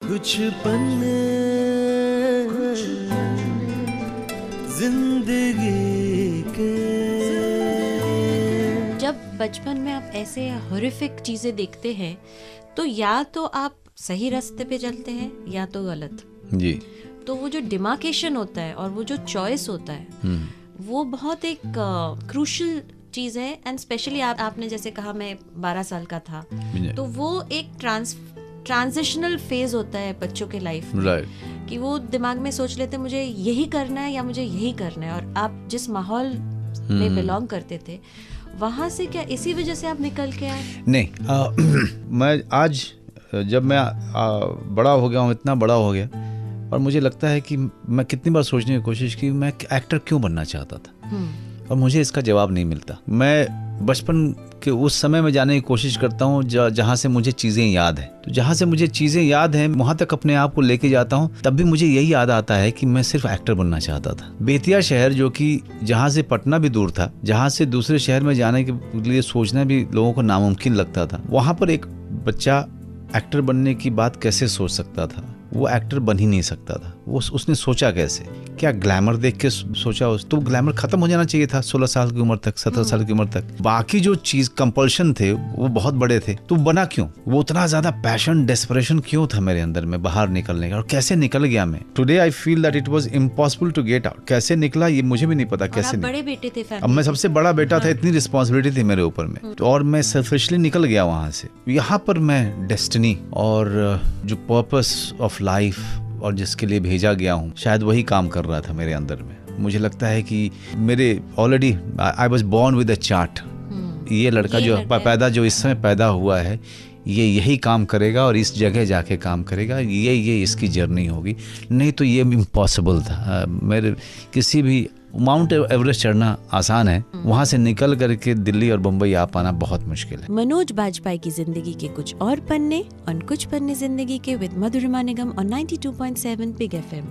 कुछ पन्ने जिंदगी के। जब बचपन में आप ऐसे हॉरिफिक चीजें देखते हैं तो या तो आप सही रास्ते पे चलते हैं या तो गलत जी। तो वो जो डिमार्केशन होता है और वो जो चॉइस होता है वो बहुत एक क्रूशल चीज है। एंड स्पेशली आपने जैसे कहा मैं 12 साल का था तो वो एक ट्रांजिशनल फेज होता है बच्चों के लाइफ में राइट। कि वो दिमाग में सोच लेते हैं मुझे यही करना है या मुझे यही करना है। और आप जिस माहौल में बिलोंग करते थे वहां से क्या इसी वजह से आप निकल के आए? नहीं, मैं आज जब मैं बड़ा हो गया हूँ, इतना बड़ा हो गया, और मुझे लगता है कि मैं कितनी बार सोचने की कोशिश की मैं एक्टर क्यों बनना चाहता था और मुझे इसका जवाब नहीं मिलता। मैं बचपन के उस समय में जाने की कोशिश करता हूँ जहाँ से मुझे चीज़ें याद हैं। तो जहाँ से मुझे चीज़ें याद हैं वहाँ तक अपने आप को लेके जाता हूँ। तब भी मुझे यही याद आता है कि मैं सिर्फ एक्टर बनना चाहता था। बेतिया शहर जो कि जहाँ से पटना भी दूर था, जहाँ से दूसरे शहर में जाने के लिए सोचना भी लोगों को नामुमकिन लगता था, वहाँ पर एक बच्चा एक्टर बनने की बात कैसे सोच सकता था? वो एक्टर बन ही नहीं सकता था। वो उसने सोचा कैसे? क्या ग्लैमर देख के सोचा? तो ग्लैमर खत्म हो जाना चाहिए था 16 साल की उम्र तक, 17 साल की उम्र तक। बाकी जो चीज कंपल्शन थे वो बहुत बड़े थे। तो बना क्यों? वो उतना ज्यादा पैशन, डेस्परेशन क्यों था मेरे अंदर में बाहर निकलने का? और कैसे निकल गया मैं? Today I feel that it was impossible to get out. कैसे निकला ये मुझे भी नहीं पता। कैसे बड़े बेटे थे अब मैं सबसे बड़ा बेटा था, इतनी रिस्पॉन्सिबिलिटी थी मेरे ऊपर में, तो और मैं सेल्फिशली निकल गया वहां से। यहाँ पर मैं डेस्टिनी और जो पर्पस ऑफ लाइफ और जिसके लिए भेजा गया हूँ शायद वही काम कर रहा था मेरे अंदर में। मुझे लगता है कि मेरे already I was born with a chart. ये लड़का जो पैदा जो इस समय पैदा हुआ है ये यही काम करेगा और इस जगह जाके काम करेगा, ये इसकी जर्नी होगी। नहीं तो ये इम्पॉसिबल था। मेरे किसी भी माउंट एवरेस्ट चढ़ना आसान है, वहाँ से निकल करके दिल्ली और बम्बई आ पाना बहुत मुश्किल है। मनोज बाजपेयी की जिंदगी के कुछ और पन्ने और कुछ पन्ने जिंदगी के विद मधुरिमा निगम और 92.7 बिग FM।